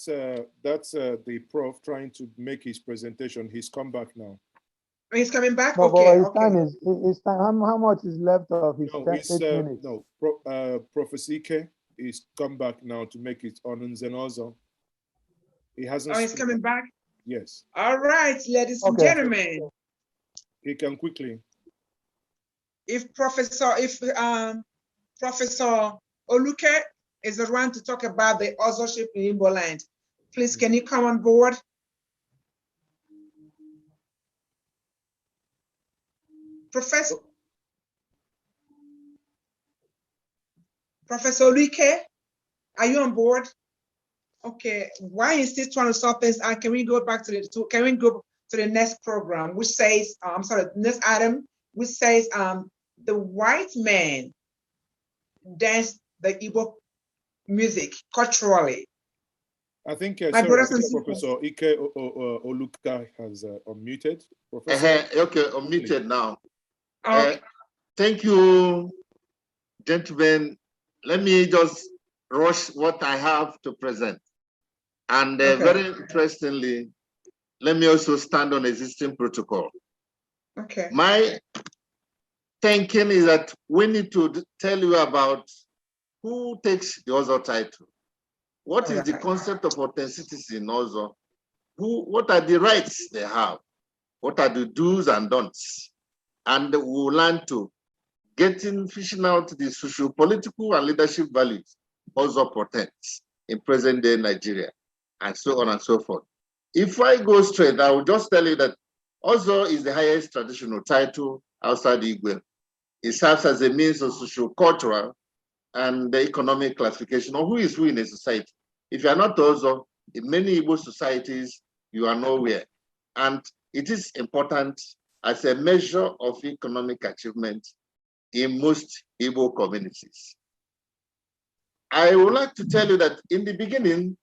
the prof trying to make his presentation. He's come back now. He's coming back. No, okay. His time is his time. How much is left of his 8 minutes? No, Professor Ike is come back now to make it on Nzenozo. He hasn't. Oh, he's coming back. Yes. All right, ladies and gentlemen. He can quickly. If Professor Oluka is around to talk about the authorship in Igboland, please can you come on board? Professor Oluka, are you on board? Okay, why is this trying to solve this? Can we go back to the next program, which says, I'm sorry, next item, which says the white man danced the Igbo music culturally. I think My brothers and Professor Ike Oluka has unmuted. Okay, unmuted now. Thank you, gentlemen. Let me just rush what I have to present. And very interestingly, let me also stand on existing protocol. Okay. My thinking is that we need to tell you about who takes the Ozo title. What is the concept of authenticity in Ozo? What are the rights they have? What are the do's and don'ts? And we'll learn to fishing out the social, political, and leadership values Ozo protects in present day Nigeria, and so on and so forth. If I go straight, I will just tell you that Ozo is the highest traditional title outside the Igbo. It serves as a means of social, cultural, and the economic classification of who is who in a society. If you are not Ozo, in many Igbo societies, you are nowhere. And it is important as a measure of economic achievement in most Igbo communities. I would like to tell you that in the beginning,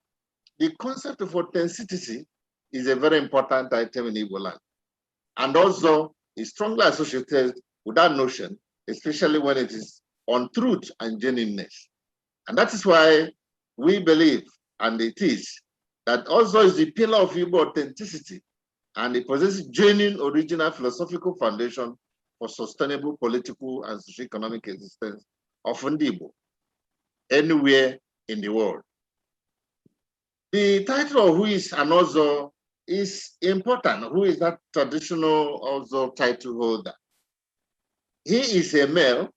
the concept of authenticity is a very important item in Igboland, and also is strongly associated with that notion, especially when it is on truth and genuineness. And that is why we believe, and it is, that Ozo is the pillar of Igbo authenticity, and it possesses genuine original philosophical foundation for sustainable political and socio-economic existence of Ndi Igbo anywhere in the world. The title of who is an Ozo is important. Who is that traditional Ozo title holder? He is a male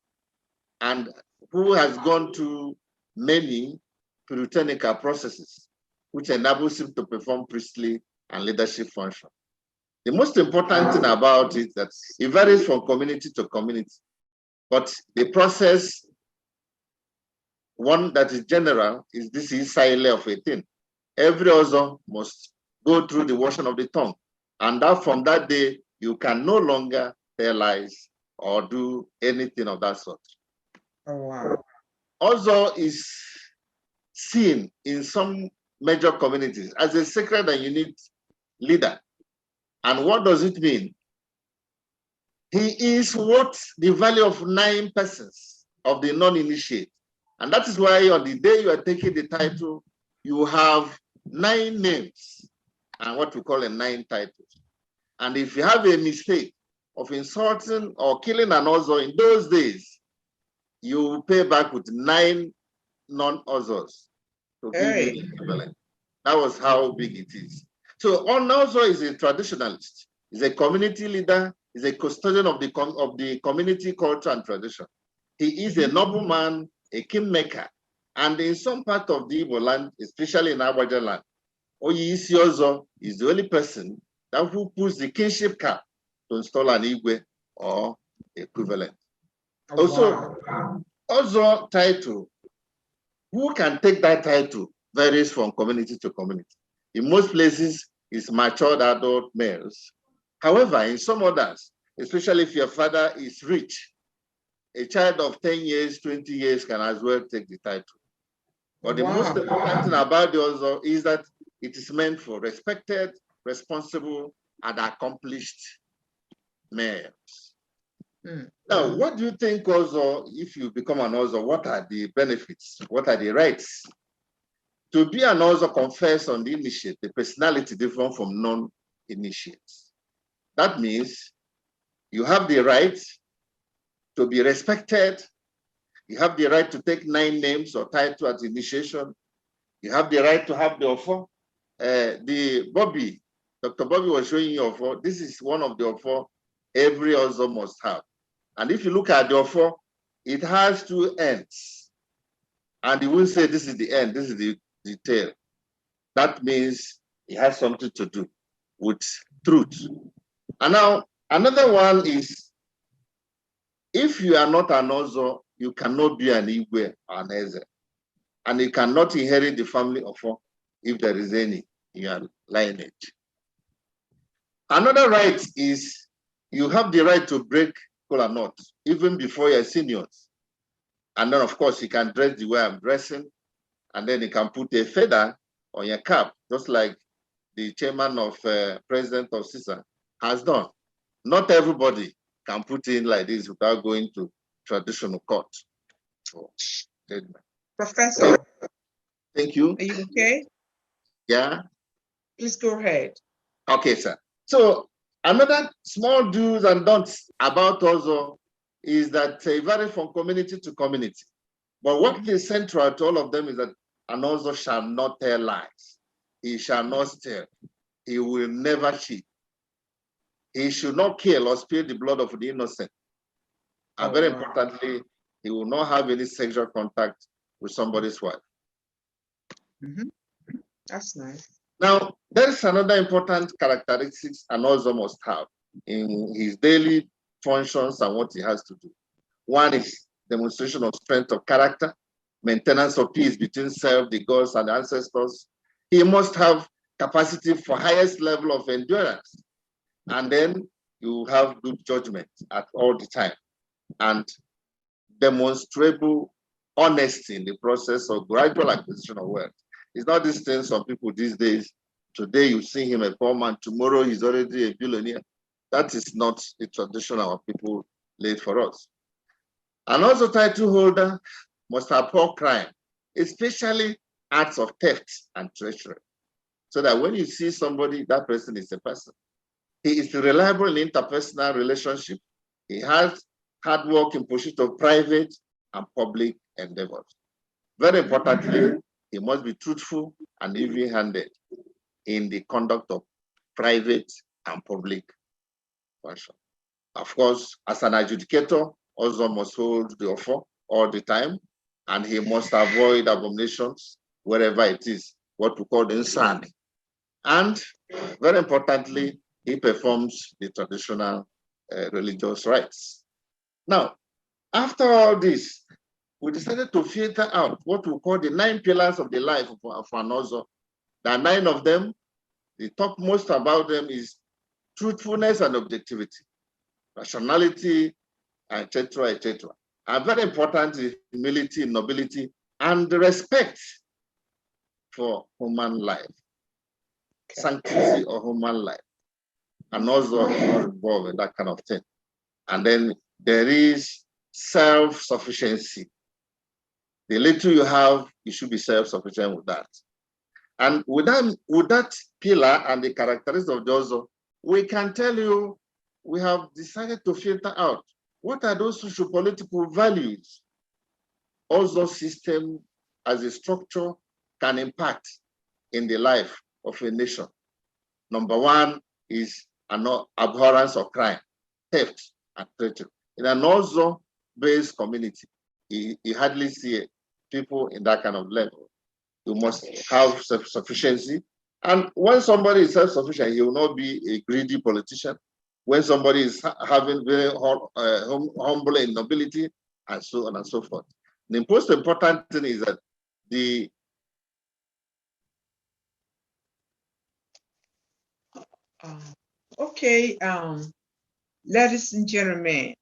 and who has gone through many puritanical processes, which enables him to perform priestly and leadership function. The most important thing about it is that it varies from community to community, but the process, one that is general, is this inside of a thing. Every Ozo must go through the washing of the tongue, and that from that day, you can no longer tell lies or do anything of that sort. Oh, wow. Ozo is seen in some major communities as a sacred and unique leader. And what does it mean? He is what the value of 9 persons of the non-initiate. And that is why on the day you are taking the title, you have 9 names and what we call a 9 titles. And if you have a mistake of insulting or killing an Ozo in those days, you pay back with 9 non-Ozos to give you the equivalent. That was how big it is. So Ozo is a traditionalist, is a community leader, is a custodian of the community culture and tradition. He is a nobleman, a kingmaker, and in some part of the Igboland, especially in Agbaja land, Oyiisi Ozo is the only person who puts the kingship cap to install an Igwe or equivalent. Oh, also, wow. Ozo title, who can take that title varies from community to community. In most places, it's matured adult males. However, in some others, especially if your father is rich, a child of 10 years, 20 years can as well take the title. But the most important thing about the Ozo is that it is meant for respected, responsible, and accomplished males. Now, what do you think, Ozo, if you become an Ozo, what are the benefits? What are the rights? To be an Ozo confers on the initiate, the personality different from non-initiates. That means you have the right to be respected. You have the right to take 9 names or title at initiation. You have the right to have the offer. Dr. Bobby was showing you offer. This is one of the offer every Ozo must have. And if you look at the offer, it has 2 ends. And you will say this is the end, this is the tail. That means it has something to do with truth. And now another one is, if you are not an Ozo, you cannot be an Igwe or an Eze. And you cannot inherit the family offer if there is any in your lineage. Another right is you have the right to break kola nut even before your seniors. And then, of course, you can dress the way I'm dressing, and then you can put a feather on your cap, just like the chairman of president of CISA has done. Not everybody can put in like this without going to traditional court. Professor. Thank you. Are you okay? Yeah. Please go ahead. Okay, sir. So another small do's and don'ts about Ozo is that they vary from community to community. But what is central to all of them is that an Ozo shall not tell lies. He shall not steal. He will never cheat. He should not kill or spill the blood of the innocent. And very importantly, he will not have any sexual contact with somebody's wife. That's nice. Now, there is another important characteristic an Ozo must have in his daily functions and what he has to do. One is demonstration of strength of character, maintenance of peace between self, the gods, and the ancestors. He must have capacity for highest level of endurance. And then you have good judgment at all the time and demonstrable honesty in the process of gradual acquisition of wealth. It's not this thing some people these days, today you see him a poor man, tomorrow he's already a billionaire. That is not the tradition our people laid for us. And also title holder must abhor crime, especially acts of theft and treachery. So that when you see somebody, that person is a person. He is reliable in interpersonal relationship. He has hard work in pursuit of private and public endeavors. Very importantly, he must be truthful and even-handed in the conduct of private and public function. Of course, as an adjudicator, Ozo must hold the offer all the time, and he must avoid abominations wherever it is, what we call the insani. And very importantly, he performs the traditional religious rites. Now, after all this, we decided to filter out what we call the 9 pillars of the life of an Ozo. There are 9 of them. The topmost about them is truthfulness and objectivity, rationality, etc., etc. And very important is humility, nobility, and respect for human life, sanctity of human life. And also not involved in that kind of thing. And then there is self-sufficiency. The little you have, you should be self-sufficient with that. And with that pillar and the characteristics of the Ozo, we can tell you, we have decided to filter out what are those socio-political values Ozo system as a structure can impact in the life of a nation. Number 1 is an abhorrence of crime, theft, and treachery. In an Ozo-based community, you hardly see people in that kind of level. You must have self-sufficiency. And when somebody is self-sufficient, he will not be a greedy politician. When somebody is having very humble in nobility, and so on and so forth. The most important thing is that the okay, ladies and gentlemen,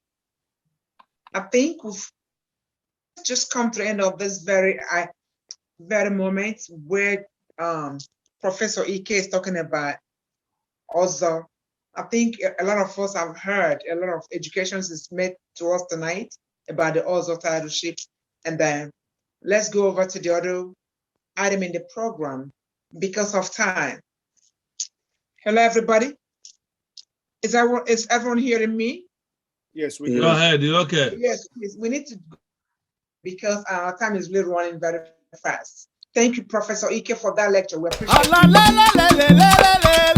I think we've just come to the end of this very moment where Professor Ike is talking about Ozo. I think a lot of us have heard a lot of education is made to us tonight about the Ozo titleship. And then let's go over to the other item in the program because of time. Hello, everybody. Is everyone hearing me? Yes, we Go can. ahead. You okay? Yes, please. We need to, because our time is really running very fast. Thank you, Professor Ike, for that lecture. We appreciate it.